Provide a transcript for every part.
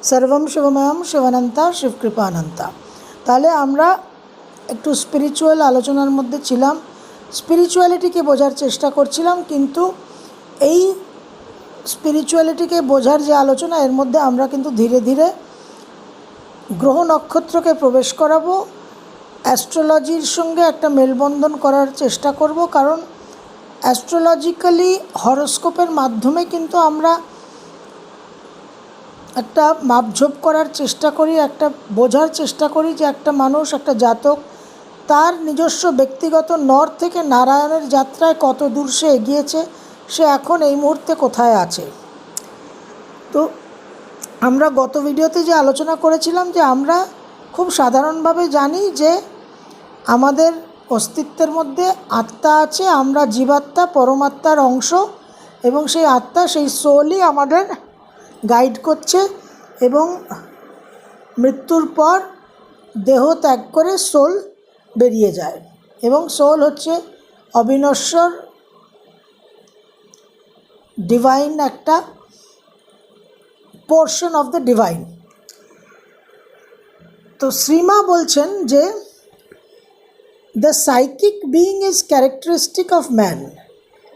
सर्वम शिवमयम शिवानंता शिवकृपानंता। তাহলে আমরা একটু স্পিরিচুয়াল আলোচনার মধ্যে ছিলাম, স্পিরিচুয়ালিটিকে বোঝার চেষ্টা করছিলাম, কিন্তু এই স্পিরিচুয়ালিটিকে বোঝার যে আলোচনা, এর মধ্যে আমরা কিন্তু ধীরে ধীরে গ্রহ নক্ষত্রকে প্রবেশ করাবো, অ্যাস্ট্রোলজির সঙ্গে একটা মেলবন্ধন করার চেষ্টা করব। কারণ অ্যাস্ট্রোলজিক্যালি হরোস্কোপের মাধ্যমে কিন্তু আমরা একটা মাপঝোপ করার চেষ্টা করি, একটা বোঝার চেষ্টা করি যে একটা মানুষ, একটা জাতক তার নিজস্ব ব্যক্তিগত নর থেকে নারায়ণের যাত্রায় কত দূর সে এগিয়েছে, সে এখন এই মুহূর্তে কোথায় আছে। তো আমরা গত ভিডিওতে যে আলোচনা করেছিলাম যে আমরা খুব সাধারণভাবে জানি যে আমাদের অস্তিত্বের মধ্যে আত্মা আছে, আমরা জীবাত্মা, পরমাত্মার অংশ, এবং সেই আত্মা, সেই সোলই আমাদের গাইড করছে, এবং মৃত্যুর পর দেহ ত্যাগ করে সোল বেরিয়ে যায়, এবং সোল হচ্ছে অবিনশ্বর ডিভাইন, একটা পোর্শন অফ দ্য ডিভাইন। তো শ্রীমা বলছেন যে the psychic being is characteristic of man,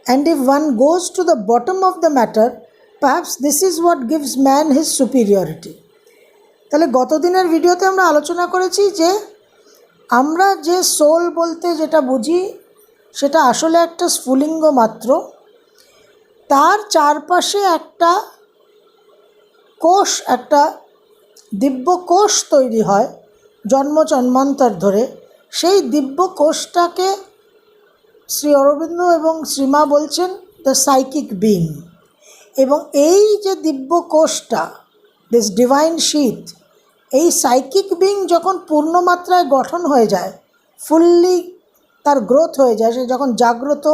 and if one goes to the bottom of the matter, perhaps this is what gives man his superiority. তাহলে গত দিনের ভিডিওতে আমরা আলোচনা করেছি যে আমরা যে সোল বলতে যেটা বুঝি সেটা আসলে একটা স্ফুলিঙ্গ মাত্র, তার চারপাশে একটা কোষ, একটা দিব্য কোষ তৈরি হয় জন্ম জন্মান্তর ধরে। সেই দিব্য কোষটাকে শ্রী অরবিন্দ এবং শ্রীমা বলছেন দ্য সাইকিক বিং। এবং এই যে দিব্য কোষটা, দিস ডিভাইন শীত, এই সাইকিক বিং যখন পূর্ণমাত্রায় গঠন হয়ে যায়, ফুললি তার গ্রোথ হয়ে যায়, সে যখন জাগ্রত,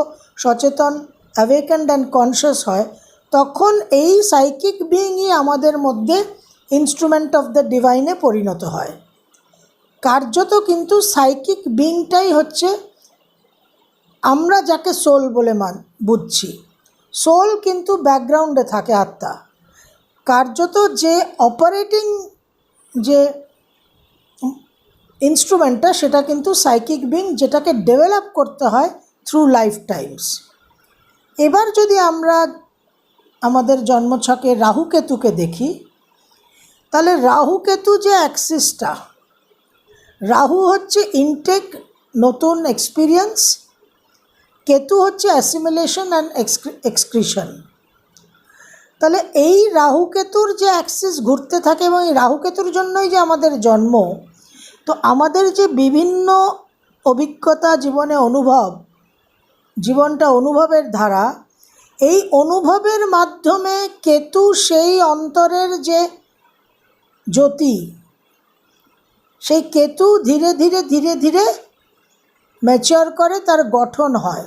সচেতন, অ্যাওয়েকেন্ড অ্যান্ড কনসিয়াস হয়, তখন এই সাইকিক বিংই আমাদের মধ্যে ইনস্ট্রুমেন্ট অফ দ্য ডিভাইনে পরিণত হয়। কার্যত কিন্তু সাইকিক বিংটাই হচ্ছে আমরা যাকে সোল বলে বুঝছি। সোল কিন্তু ব্যাকগ্রাউন্ডে থাকে, আত্মা। কার্যত যে অপারেটিং যে ইনস্ট্রুমেন্টটা, সেটা কিন্তু সাইকিক বিং, যেটাকে ডেভেলপ করতে হয় থ্রু লাইফ টাইমস। এবার যদি আমরা আমাদের জন্মছকে রাহুকেতুকে দেখি, তাহলে রাহুকেতু যে অ্যাক্সিসটা, রাহু হচ্ছে ইনটেক, নতুন এক্সপিরিয়েন্স, কেতু হচ্ছে অ্যাসিমিলেশন অ্যান্ড এক্সক্রিশন। তাহলে এই রাহুকেতুর যে অ্যাক্সিস ঘুরতে থাকে, এবং এই রাহুকেতুর জন্যই যে আমাদের জন্ম, তো আমাদের যে বিভিন্ন অভিজ্ঞতা, জীবনে অনুভব, জীবনটা অনুভবের ধারা, এই অনুভবের মাধ্যমে কেতু সেই অন্তরের যে জ্যোতি, সেই কেতু ধীরে ধীরে ধীরে ধীরে ম্যাচিওর করে, তার গঠন হয়।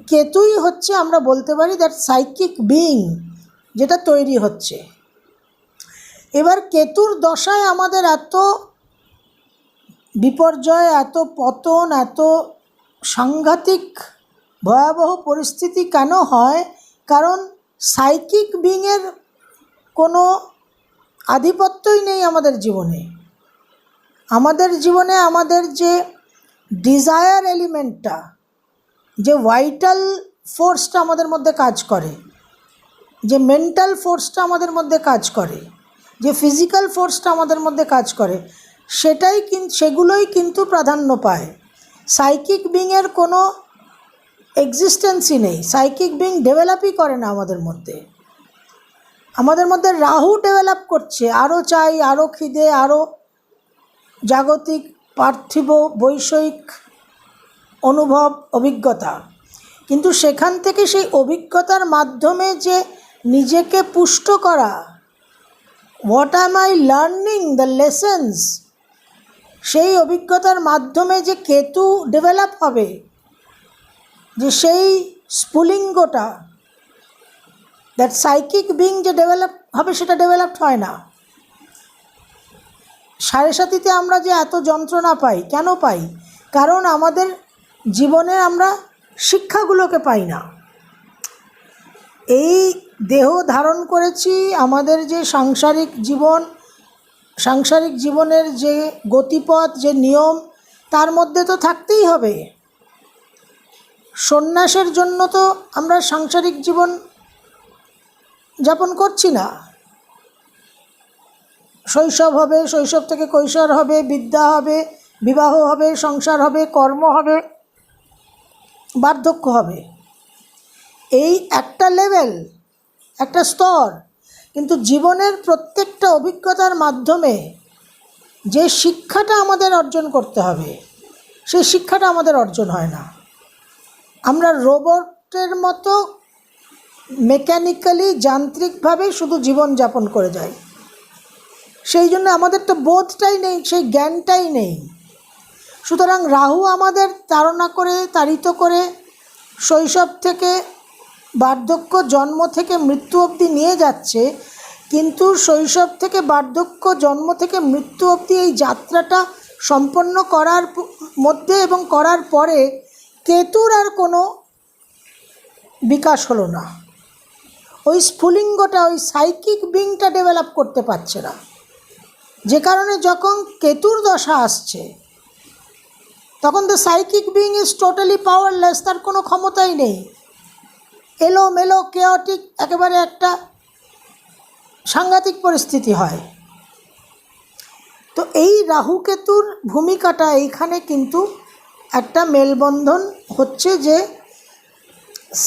কেতুই হচ্ছে, আমরা বলতে পারি, দ্যাট সাইকিক বিং যেটা তৈরি হচ্ছে। এবার কেতুর দশায় আমাদের এত বিপর্যয়, এত পতন, এত সাংঘাতিক ভয়াবহ পরিস্থিতি কেন হয়? কারণ সাইকিক বিংয়ের কোনো আধিপত্যই নেই আমাদের জীবনে। আমাদের জীবনে আমাদের যে ডিজায়ার এলিমেন্টটা, যে ভাইটাল ফোর্সটা আমাদের মধ্যে কাজ করে, যে মেন্টাল ফোর্সটা আমাদের মধ্যে কাজ করে, যে ফিজিক্যাল ফোর্সটা আমাদের মধ্যে কাজ করে, সেগুলোই কিন্তু প্রাধান্য পায়। সাইকিক বিংয়ের কোনো এক্সিস্টেন্সই নেই, সাইকিক বিং ডেভেলপই করে না আমাদের মধ্যে। আমাদের মধ্যে রাহু ডেভেলপ করছে, আরও চাই, আরও খিদে, আরও জাগতিক, পার্থিব, বৈষয়িক অনুভব, অভিজ্ঞতা। কিন্তু সেখান থেকে সেই অভিজ্ঞতার মাধ্যমে যে নিজেকে পুষ্ট করা, what am I learning, the lessons, সেই অভিজ্ঞতার মাধ্যমে যে কেতু ডেভেলপ হবে, যে সেই স্ফুলিঙ্গটা, দ্যাট সাইকিক বিং যে ডেভেলপ হবে, সেটা ডেভেলপড হয় না। সাড়ে সাতিতে আমরা যে এত যন্ত্রণা পাই, কেন পাই? কারণ আমাদের জীবনে আমরা শিক্ষাগুলোকে পাই না। এই দেহ ধারণ করেছি, আমাদের যে সাংসারিক জীবনের যে গতিপথ, যে নিয়ম, তার মধ্যে তো থাকতেই হবে। সন্ন্যাসের জন্য তো আমরা সাংসারিক জীবন যাপন করছি না। শৈশব হবে, শৈশব থেকে কৈশোর হবে, বিদ্যা হবে, বিবাহ হবে, সংসার হবে, কর্ম হবে, বার্ধক্য হবে। এই একটা লেভেল, একটা স্তর। কিন্তু জীবনের প্রত্যেকটা অভিজ্ঞতার মাধ্যমে যে শিক্ষাটা আমাদের অর্জন করতে হবে, সেই শিক্ষাটা আমাদের অর্জন হয় না। আমরা রোবটের মতো মেকানিক্যালি, যান্ত্রিকভাবে শুধু জীবন যাপন করে যাই। সেই জন্য আমাদের তো বোধটাই নেই, সেই জ্ঞানটাই নেই। সুতরাং রাহু আমাদের তাড়িত করে শৈশব থেকে বার্ধক্য, জন্ম থেকে মৃত্যু অবধি নিয়ে যাচ্ছে। কিন্তু শৈশব থেকে বার্ধক্য, জন্ম থেকে মৃত্যু অবধি এই যাত্রাটা সম্পন্ন করার মধ্যে এবং করার পরে কেতুর আর কোনো বিকাশ হলো না। ওই স্ফুলিঙ্গটা, ওই সাইকিক বিংটা ডেভেলপ করতে পারছে না। যে কারণে যখন কেতুর দশা আসছে, তখন the psychic being is totally powerless. তার কোনো ক্ষমতাই নেই। এলোমেলো, কেওটিক, একেবারে একটা সাংঘাতিক পরিস্থিতি হয়। তো এই রাহু কেতুর ভূমিকাটা এইখানে কিন্তু একটা মেলবন্ধন হচ্ছে, যে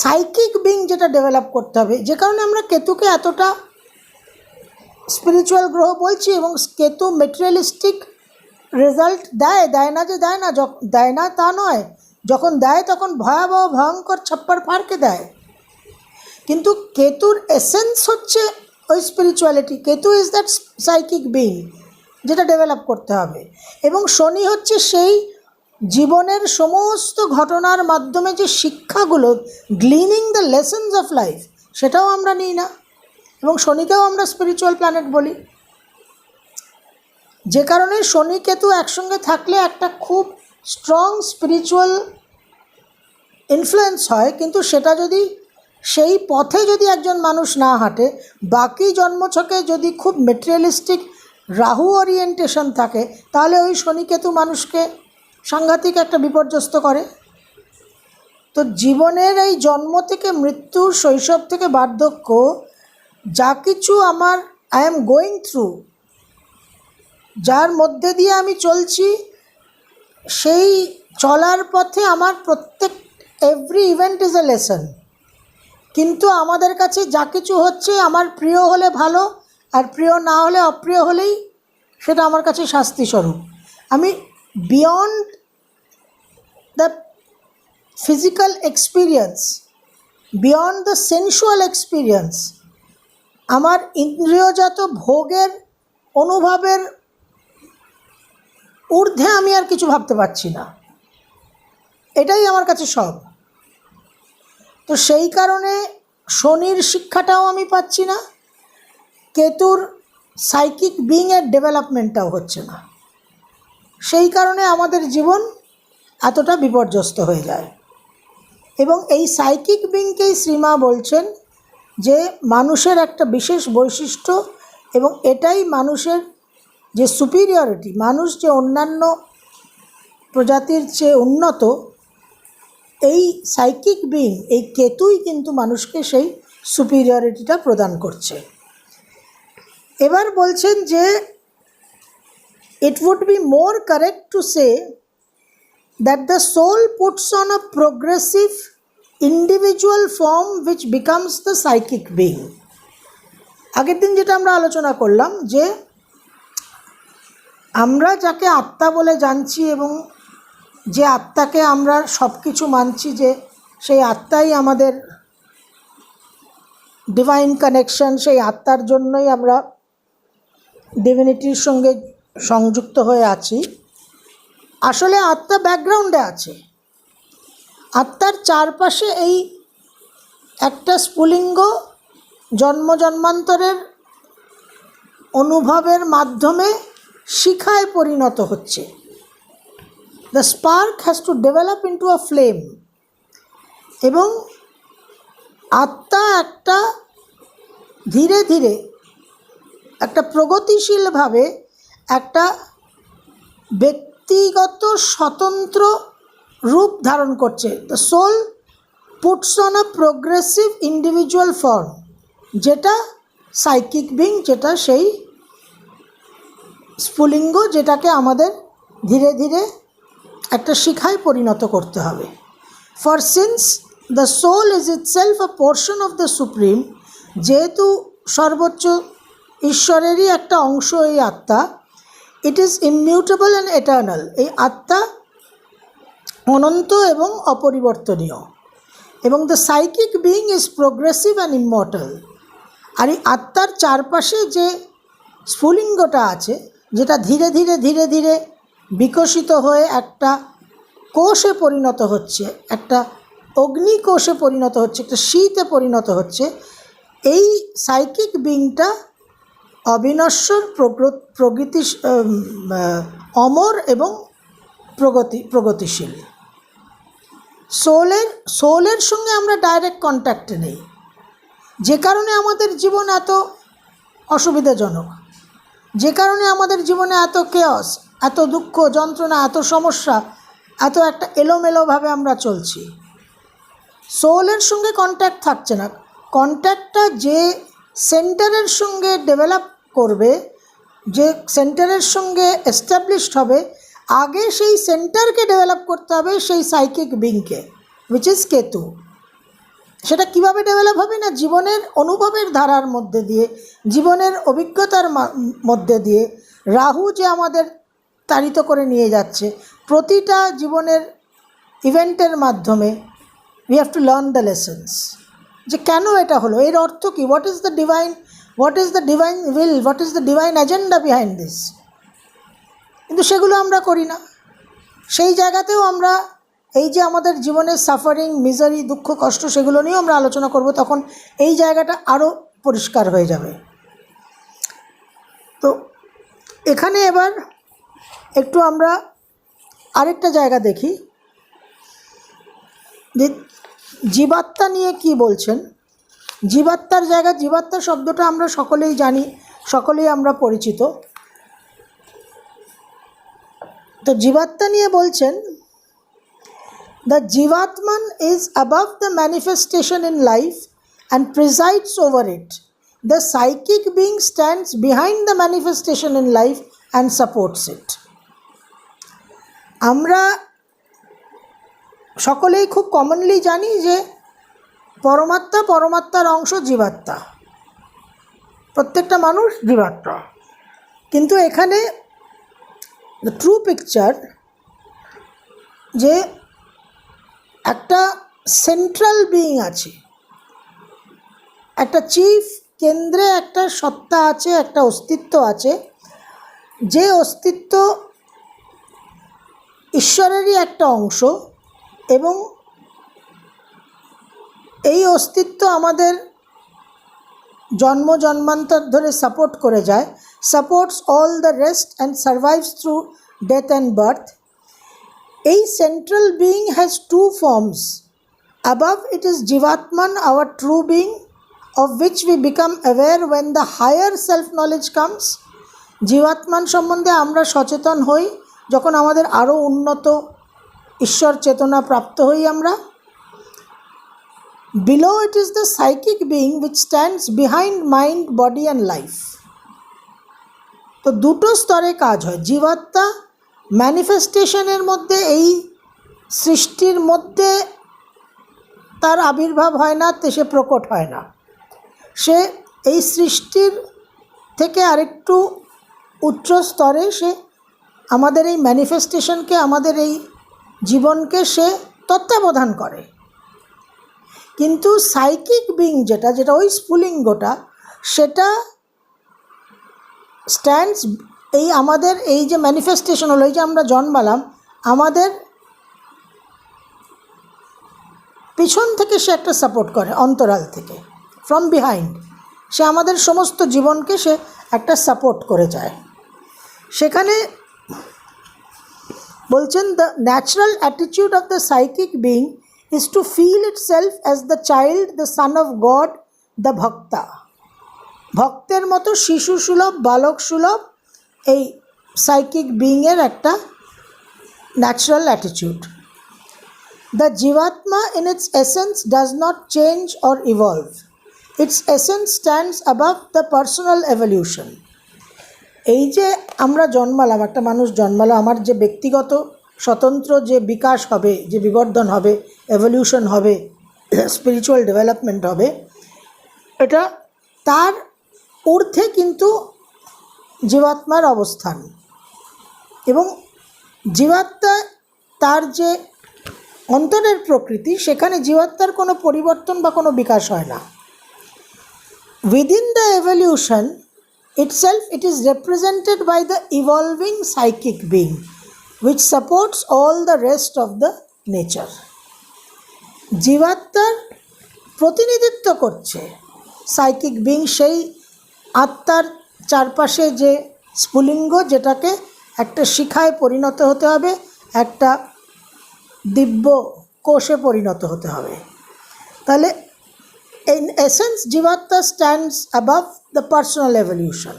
সাইকিক বিং যেটা ডেভেলপ করতে হবে। যে কারণে আমরা কেতুকে এতটা স্পিরিচুয়াল গ্রহ বলছি। এবং কেতু মেটেরিয়ালিস্টিক রেজাল্ট দেয় না, যে দেয় না তা নয়। যখন দেয় তখন ভয়াবহ, ভয়ঙ্কর ছাপ্পার ফাড়কে দেয়। কিন্তু কেতুর এসেন্স হচ্ছে ওই spirituality. Ketu is that psychic being যেটা ডেভেলপ করতে হবে। এবং শনি হচ্ছে সেই জীবনের সমস্ত ঘটনার মাধ্যমে যে শিক্ষাগুলো, গ্লিনিং দ্য লেসন্স অফ লাইফ, সেটাও আমরা নিই না। এবং শনিকেও আমরা স্পিরিচুয়াল প্ল্যানেট বলি। যে কারণে শনি কেতু একসঙ্গে থাকলে একটা খুব স্ট্রং স্পিরিচুয়াল ইনফ্লুয়েন্স হয়। কিন্তু সেটা যদি, সেই পথে যদি একজন মানুষ না হাঁটে, বাকি জন্মছকে যদি খুব মেটেরিয়ালিস্টিক রাহু ওরিয়েন্টেশন থাকে, তাহলে ওই শনিকেতু মানুষকে সাংঘাতিক একটা বিপর্যস্ত করে। তো জীবনের এই জন্ম থেকে মৃত্যু, শৈশব থেকে বার্ধক্য, যা কিছু আই এম গোয়িং থ্রু, যার মধ্যে দিয়ে আমি চলছি, সেই চলার পথে আমার every event is a lesson. কিন্তু আমাদের কাছে যা কিছু হচ্ছে, আমার প্রিয় হলে ভালো, আর প্রিয় না হলে, অপ্রিয় হলেই সেটা আমার কাছে শাস্তিস্বরূপ। আমি beyond the physical experience, beyond the sensual experience, আমার ইন্দ্রিয়জাত ভোগের অনুভবের ঊর্ধ্বে আমি আর কিছু ভাবতে পারছি না। এটাই আমার কাছে সব। তো সেই কারণে শনির শিক্ষাটাও আমি পাচ্ছি না, কেতুর সাইকিক বিংয়ের ডেভেলপমেন্টটাও হচ্ছে না। সেই কারণে আমাদের জীবন এতটা বিপর্যস্ত হয়ে যায়। এবং এই সাইকিক বিংকেই শ্রীমা বলছেন যে মানুষের একটা বিশেষ বৈশিষ্ট্য, এবং এটাই মানুষের যে সুপিরিয়রিটি, মানুষ যে অন্যান্য প্রজাতির চেয়ে উন্নত, এই সাইকিক বিং, এই কেতুই কিন্তু মানুষকে সেই সুপিরিয়রিটিটা প্রদান করছে। এবার বলছেন যে it would be more correct to say that the soul puts on a progressive individual form which becomes the psychic being. আগের দিন যেটা আমরা আলোচনা করলাম, যে আমরা যাকে আত্মা বলে জানছি এবং যে আত্মাকে আমরা সব কিছু মানছি, যে সেই আত্মাই আমাদের ডিভাইন কানেকশন, সেই আত্মার জন্যই আমরা ডিভিনিটির সঙ্গে সংযুক্ত হয়ে আছি। আসলে আত্মা ব্যাকগ্রাউন্ডে আছে। আত্মার চারপাশে এই একটা স্ফুলিঙ্গ জন্মান্তরের অনুভবের মাধ্যমে শিখায় পরিণত হচ্ছে। The spark has to develop into a flame. এবং আত্মা একটা ধীরে ধীরে একটা প্রগতিশীলভাবে একটা ব্যক্তিগত স্বতন্ত্র রূপ ধারণ করছে। The soul puts on a progressive individual form, যেটা সাইকিক বিং, যেটা সেই স্ফুলিঙ্গ, যেটাকে আমাদের ধীরে ধীরে একটা শিখায় পরিণত করতে হবে। For since the soul is itself a portion of the supreme, যেহেতু সর্বোচ্চ ঈশ্বরেরই একটা অংশ এই আত্মা, it is immutable and eternal, এই আত্মা অনন্ত এবং অপরিবর্তনীয়, এবং the psychic being is progressive and immortal. আর এই আত্মার চারপাশে যে স্ফুলিঙ্গটা আছে, যেটা ধীরে ধীরে ধীরে ধীরে বিকশিত হয়ে একটা কোষে পরিণত হচ্ছে, একটা অগ্নিকোষে পরিণত হচ্ছে, একটা শীতে পরিণত হচ্ছে, এই সাইকিক বিংটা অবিনশ্বর, অমর এবং প্রগতিশীল। সোলের সঙ্গে আমরা ডাইরেক্ট কন্ট্যাক্টে নেই, যে কারণে আমাদের জীবন এত অসুবিধাজনক, যে কারণে আমাদের জীবনে এত কেয়স, এত দুঃখ যন্ত্রণা, এত সমস্যা, এত একটা এলোমেলোভাবে আমরা চলছি। সোলের সঙ্গে কন্ট্যাক্ট থাকছে না। কন্ট্যাক্টটা যে সেন্টারের সঙ্গে ডেভেলপ করবে, যে সেন্টারের সঙ্গে এস্টাবলিশড হবে, আগে সেই সেন্টারকে ডেভেলপ করতে হবে, সেই সাইকিক বিংকে, উইচ ইজ কেতু। সেটা কিভাবে ডেভেলপ হবে না, জীবনের অনুভবের ধারার মধ্যে দিয়ে, জীবনের অভিজ্ঞতার মধ্যে দিয়ে, রাহু যে আমাদের তাড়িত করে নিয়ে যাচ্ছে প্রতিটা জীবনের ইভেন্টের মাধ্যমে। We have to learn the lessons, যে কেন এটা হলো, এর অর্থ কী, what is the divine will, what is the divine agenda behind this. কিন্তু সেগুলো আমরা করি না। সেই জায়গাতেও আমরা এই যে আমাদের জীবনের সাফারিং, মিজারি, দুঃখ, কষ্ট, সেগুলো নিয়েও আমরা আলোচনা করব, তখন এই জায়গাটা আরও পরিষ্কার হয়ে যাবে। তো এখানে এবার একটু আমরা আরেকটা জায়গা দেখি যে জীবাত্মা নিয়ে কি বলছেন। জীবাত্মার জায়গা, জীবাত্মা শব্দটা আমরা সকলেই জানি, সকলেই আমরা পরিচিত। তো জীবাত্মা নিয়ে বলছেন, the Jivatman is above the manifestation in life and presides over it. The psychic being stands behind the manifestation in life and supports it. আমরা সকলেই খুব কমনলি জানি যে পরমাত্মার অংশ জীবাত্মা, প্রত্যেকটা মানুষ জীবাত্মা। কিন্তু এখানে দ্য ট্রু পিকচার, যে একটা সেন্ট্রাল বিইং আছে, একটা চিফ কেন্দ্রে একটা সত্তা আছে, একটা অস্তিত্ব আছে, যে অস্তিত্ব ঈশ্বরেরই একটা অংশ, এবং এই অস্তিত্ব আমাদের জন্মান্তর ধরে সাপোর্ট করে যায়, supports all the rest and survives through death and birth. এই central being has two forms. Above it is Jivatman, our true being, of which we become aware when the higher self-knowledge comes. জীবাত্মান সম্বন্ধে আমরা সচেতন হই যখন আমাদের আরও উন্নত ঈশ্বর চেতনা প্রাপ্ত হই আমরা। Below it is the psychic being which stands behind mind, body and life. তো দুটো স্তরে কাজ হয়। জীবাত্মা ম্যানিফেস্টেশনের মধ্যে, এই সৃষ্টির মধ্যে তার আবির্ভাব হয় না, সে প্রকট হয় না, সে এই সৃষ্টির থেকে আরেকটু উচ্চ স্তরে সে আমাদের এই ম্যানিফেস্টেশনকে, আমাদের এই জীবনকে সে তত্ত্বাবধান করে। কিন্তু সাইকিক বিং যেটা ওই স্ফুলিঙ্গটা, সেটা স্ট্যান্ডস, এই আমাদের এই যে ম্যানিফেস্টেশন হলো, এই যে আমরা জন্মালাম, আমাদের পিছন থেকে সে একটা সাপোর্ট করে, অন্তরাল থেকে, ফ্রম বিহাইন্ড সে আমাদের সমস্ত জীবনকে সে একটা সাপোর্ট করে যায়। সেখানে বলছেন, the natural attitude of the psychic being is to feel itself as the child, the son of God, the bhakta. ভক্তের মতো শিশু সুলভ বালক সুলভ এই সাইকিক বিইংয়ের একটা natural attitude. The jivatma in its essence does not change or evolve, its essence stands above the personal evolution. এই যে আমরা জন্মালাম, একটা মানুষ জন্মালো, আমার যে ব্যক্তিগত স্বতন্ত্র যে বিকাশ হবে, যে বিবর্ধন হবে, এভলিউশন হবে, স্পিরিচুয়াল ডেভেলপমেন্ট হবে, এটা তার ঊর্ধ্বে কিন্তু জীবাত্মার অবস্থান। এবং জীবাত্মা তার যে অন্তরের প্রকৃতি, সেখানে জীবাত্মার কোনো পরিবর্তন বা কোনো বিকাশ হয় না। Within the evolution itself, it is represented by the evolving psychic being which supports all the rest of the nature. জীবাত্মার প্রতিনিধিত্ব করছে সাইকিক বিং, সেই আত্মার চারপাশে যে স্ফুলিঙ্গ, যেটাকে একটা শিখায় পরিণত হতে হবে, একটা দিব্য কোষে পরিণত হতে হবে। তাহলে in essence জীবাত্মা stands above the personal evolution.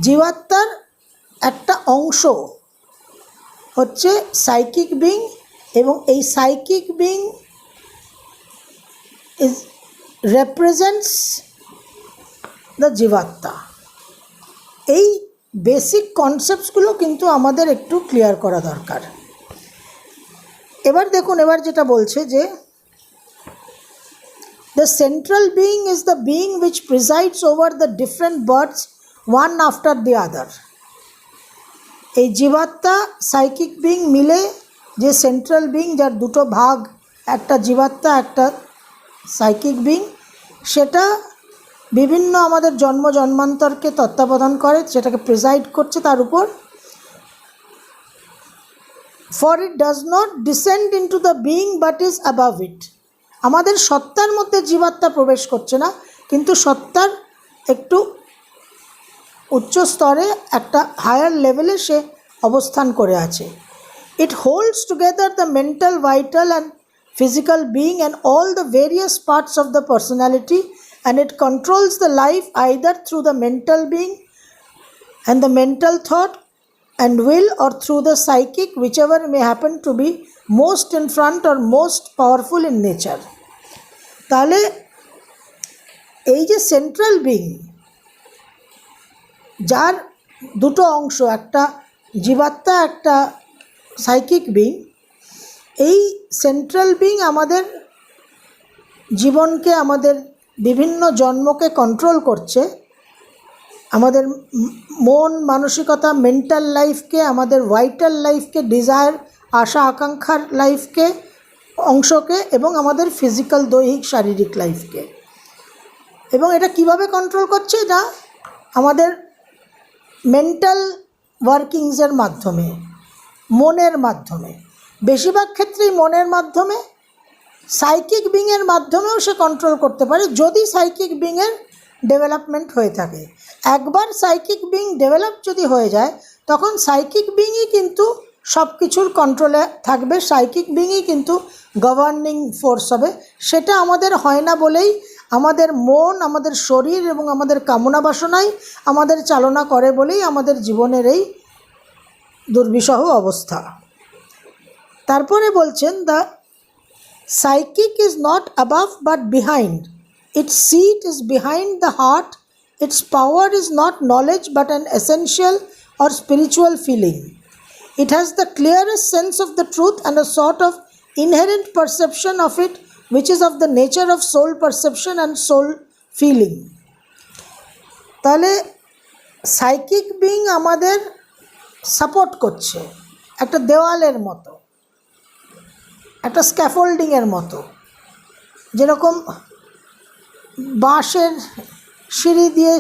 জীবাত্মার একটা অংশ হচ্ছে সাইকিক বিং, এবং এই সাইকিক বিং represents the জীবাত্মা। এই বেসিক কনসেপ্টসগুলো কিন্তু আমাদের একটু ক্লিয়ার করা দরকার। এবার দেখুন, এবার যেটা বলছে যে the central being is the being which presides over the different births one after the other. এই জীবাত্মা সাইকিক বিং মিলে যে সেন্ট্রাল বিং, যার দুটো ভাগ, একটা জীবাত্মা একটা সাইকিক বিং, সেটা বিভিন্ন আমাদের জন্ম জন্মান্তরকে তত্ত্বাবধান করে, সেটাকে প্রিসাইড করছে তার উপর। for it does not descend into the being but is above it. আমাদের সত্তার মধ্যে জীবাত্মা প্রবেশ করছে না, কিন্তু সত্তার একটু উচ্চ স্তরে, একটা হায়ার লেভেলে সে অবস্থান করে আছে। It holds together the mental, vital and physical being and all the various parts of the personality, and it controls the life either through the mental being and the mental thought and will, or through the psychic, whichever may happen to be most in front or most powerful in nature. তাহলে এই যে central being, যার দুটো অংশ, একটা জীবাত্মা একটা psychic being, এই সেন্ট্রাল বিং আমাদের জীবনকে, আমাদের বিভিন্ন জন্মকে কন্ট্রোল করছে, আমাদের মন মানসিকতা, মেন্টাল লাইফকে, আমাদের ভাইটাল লাইফকে, ডিজায়ার আশা আকাঙ্ক্ষার লাইফকে, অংশকে, এবং আমাদের ফিজিক্যাল দৈহিক শারীরিক লাইফকে। এবং এটা কিভাবে কন্ট্রোল করছে? না, আমাদের মেন্টাল ওয়ার্কিংসের মাধ্যমে, মনের মাধ্যমে, বেশিরভাগ ক্ষেত্রেই মনের মাধ্যমে, সাইকিক বিংয়ের মাধ্যমেও সে কন্ট্রোল করতে পারে, যদি সাইকিক বিংয়ের ডেভেলপমেন্ট হয়ে থাকে। একবার সাইকিক বিং ডেভেলপ যদি হয়ে যায়, তখন সাইকিক বিংই কিন্তু সব কিছুর কন্ট্রোলে থাকবে, সাইকিক বিংই কিন্তু গভর্নিং ফোর্স হবে। সেটা আমাদের হয় না বলেই আমাদের মন, আমাদের শরীর এবং আমাদের কামনা বাসনাই আমাদের চালনা করে বলেই আমাদের জীবনের এই দুর্বিষহ অবস্থা। তারপরে বলছেন, the psychic is not above but behind, its seat is behind the heart, its power is not knowledge but an essential or spiritual feeling. It has the clearest sense of the truth and a sort of inherent perception of it which is of the nature of soul perception and soul feeling. তাহলে psychic being আমাদের support করছে একটা দেওয়ালের মতো, একটা স্ক্যাফোল্ডিংয়ের মতো। যেরকম বাঁশের সিঁড়ি দিয়ে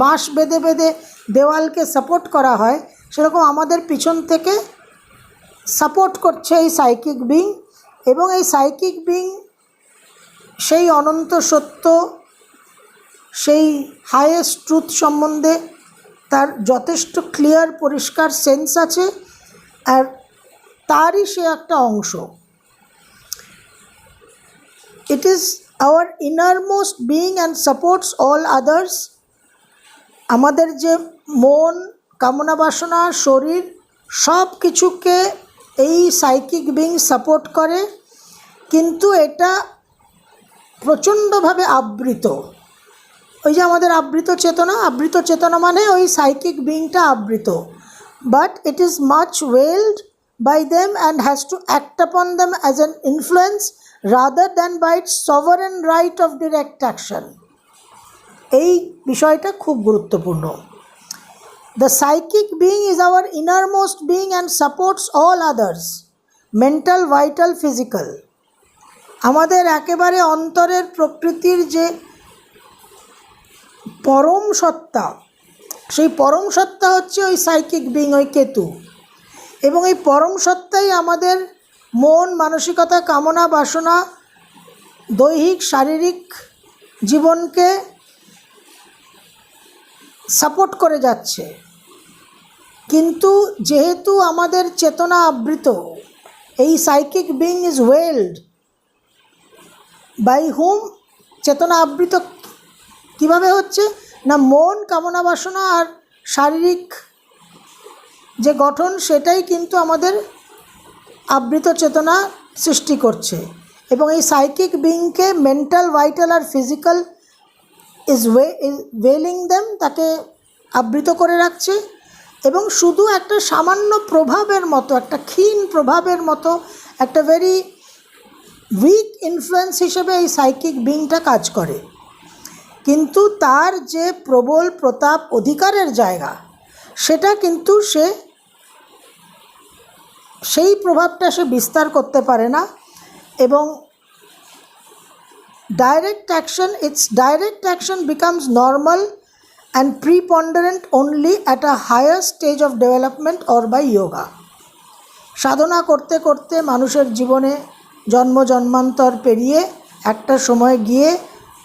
বাঁশ বেঁধে বেঁধে দেওয়ালকে সাপোর্ট করা হয়, সেরকম আমাদের পিছন থেকে সাপোর্ট করছে এই সাইকিক বিং। এবং এই সাইকিক বিং সেই অনন্ত সত্য, সেই হাইয়েস্ট ট্রুথ সম্বন্ধে তার যথেষ্ট ক্লিয়ার পরিষ্কার সেন্স আছে, আর তারই সে একটা অংশ। It is our innermost being and supports all others. আমাদের যে মন, কামনা বাসনা, শরীর সব কিছুকে এই সাইকিক বিং সাপোর্ট করে, কিন্তু এটা প্রচণ্ডভাবে আবৃত। ওই যে আমাদের আবৃত চেতনা মানে ওই সাইকিক বিংটা আবৃত, but it is much veiled by them and has to act upon them as an influence rather than by its sovereign right of direct action. এই বিষয়টা খুব গুরুত্বপূর্ণ। The psychic being is our innermost being and supports all others, mental, vital, physical. আমাদের একেবারে অন্তরের প্রকৃতির যে পরম সত্তা, সেই পরম সত্তা হচ্ছে ওই সাইকিক বিং, ওই কেতু। এবং এই পরম সত্তাই আমাদের মন, মানসিকতা, কামনা বাসনা, দৈহিক শারীরিক জীবনকে সাপোর্ট করে যাচ্ছে। কিন্তু যেহেতু আমাদের চেতনা আবৃত, এই সাইকিক বিং ইজ ওয়েলড বাই হুম? চেতনা আবৃত কিভাবে হচ্ছে না, মন, কামনা বাসনা আর শারীরিক যে গঠন সেটাই কিন্তু আমাদের আবৃত চেতনা সৃষ্টি করছে। এবং এই সাইকিক বিংকে মেন্টাল, ভাইটাল আর ফিজিক্যাল ইজ ওয়েলিং দেম, তাকে আবৃত করে রাখছে। এবং শুধু একটা সামান্য প্রভাবের মতো, একটা ক্ষীণ প্রভাবের মতো, একটা ভেরি উইক ইনফ্লুয়েন্স হিসেবে এই সাইকিক বিংটা কাজ করে। কিন্তু তার যে প্রবল প্রতাপ, অধিকারের জায়গা, সেটা কিন্তু সেই প্রভাবটা সে বিস্তার করতে পারে না। এবং its direct action becomes normal and preponderant only at a higher stage of development or by yoga. সাধনা করতে করতে মানুষের জীবনে জন্ম জন্মান্তর পেরিয়ে একটা সময় গিয়ে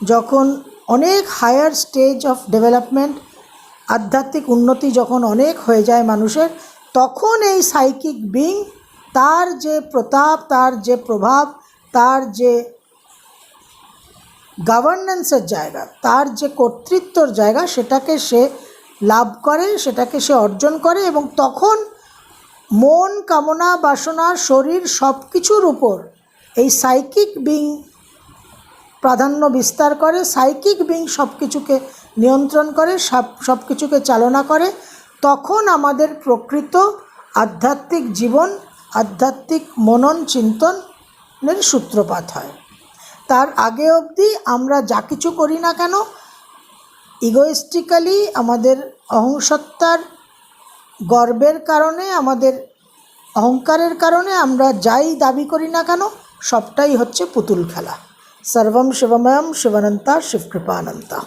যখন অনেক হায়ার স্টেজ অফ ডেভেলপমেন্ট, আধ্যাত্মিক উন্নতি যখন অনেক হয়ে যায় মানুষের, তখন এই সাইকিক বিং তার যে প্রতাপ, তার যে প্রভাব, তার যে গভর্নেন্সের জায়গা, তার যে কর্তৃত্বর জায়গা, সেটাকে সে লাভ করে, সেটাকে সে অর্জন করে। এবং তখন মন, কামনা বাসনা, শরীর সব কিছুর উপর এই সাইকিক বিং প্রাধান্য বিস্তার করে। সাইকিক বিং সব কিছুকে নিয়ন্ত্রণ করে, সব কিছুকে চালনা করে। তখন আমাদের প্রকৃত আধ্যাত্মিক জীবন, আধ্যাত্মিক মনন চিন্তনের সূত্রপাত হয়। তার আগে অবধি আমরা যা কিছু করি না কেন, ইগোইস্টিক্যালি আমাদের অহংসত্তার গর্বের কারণে, আমাদের অহংকারের কারণে আমরা যাই দাবি করি না কেন, সবটাই হচ্ছে পুতুল খেলা। সর্বম শিবময়ম শিবানন্তা শিবকৃপানন্তা।